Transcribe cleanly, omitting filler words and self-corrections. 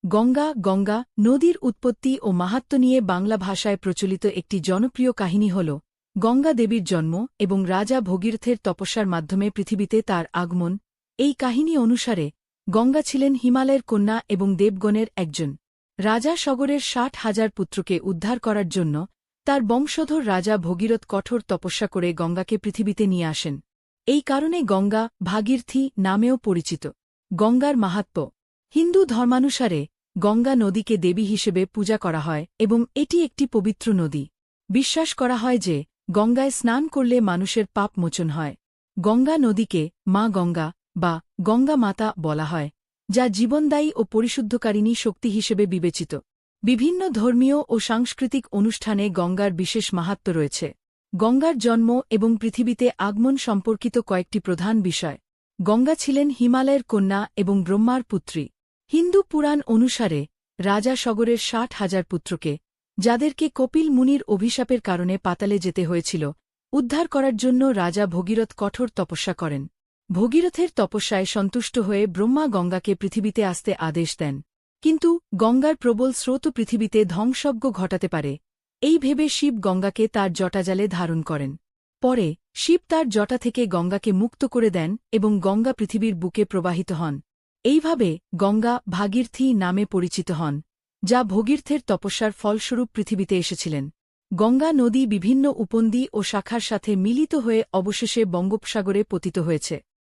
গঙ্গা নদীর উৎপত্তি ও মাহাত্ম্য নিয়ে বাংলা ভাষায় প্রচলিত একটি জনপ্রিয় কাহিনী হল গঙ্গা দেবীর জন্ম এবং রাজা ভগীরথের তপস্যার মাধ্যমে পৃথিবীতে তার আগমন। এই কাহিনী অনুসারে গঙ্গা ছিলেন হিমালয়ের কন্যা এবং দেবগণের একজন। রাজা সগরের ৬০,০০০ পুত্রকে উদ্ধার করার জন্য তার বংশধর রাজা ভগীরথ কঠোর তপস্যা করে গঙ্গাকে পৃথিবীতে নিয়ে আসেন। এই কারণে গঙ্গা ভাগীরথী নামেও পরিচিত। গঙ্গার মাহাত্ম্য। হিন্দু ধর্মানুসারে গঙ্গা নদীকে দেবী হিসেবে পূজা করা হয় এবং এটি একটি পবিত্র নদী। বিশ্বাস করা হয় যে গঙ্গায় স্নান করলে মানুষের পাপ মোচন হয়। গঙ্গা নদীকে মা গঙ্গা বা গঙ্গা মাতা বলা হয়, যা জীবনদায়ী ও পরিশুদ্ধকারিণী শক্তি হিসেবে বিবেচিত। বিভিন্ন ধর্মীয় ও সাংস্কৃতিক অনুষ্ঠানে গঙ্গার বিশেষ মাহাত্ম্য রয়েছে। গঙ্গার জন্ম এবং পৃথিবীতে আগমন সম্পর্কিত কয়েকটি প্রধান বিষয়। গঙ্গা ছিলেন হিমালয়ের কন্যা এবং ব্রহ্মার পুত্রী। হিন্দু পুরাণ অনুসারে রাজা সগরের ৬০,০০০ পুত্রকে, যাদেরকে কপিল মুনির অভিশাপের কারণে পাতালে যেতে হয়েছিল, উদ্ধার করার জন্য রাজা ভগীরথ কঠোর তপস্যা করেন। ভগীরথের তপস্যায় সন্তুষ্ট হয়ে ব্রহ্মা গঙ্গাকে পৃথিবীতে আসতে আদেশ দেন। কিন্তু গঙ্গার প্রবল স্রোত পৃথিবীতে ধ্বংসযজ্ঞ ঘটাতে পারে, এই ভেবে শিব গঙ্গাকে তার জটাজালে ধারণ করেন। পরে শিব তার জটা থেকে গঙ্গাকে মুক্ত করে দেন এবং গঙ্গা পৃথিবীর বুকে প্রবাহিত হন। এইভাবে গঙ্গা ভাগীরথী নামে পরিচিত হন, যা ভগীরথের তপস্যার ফলস্বরূপ পৃথিবীতে এসেছিলেন। গঙ্গা নদী বিভিন্ন উপনদী ও শাখার সাথে মিলিত হয়ে অবশেষে বঙ্গোপসাগরে পতিত হয়েছে।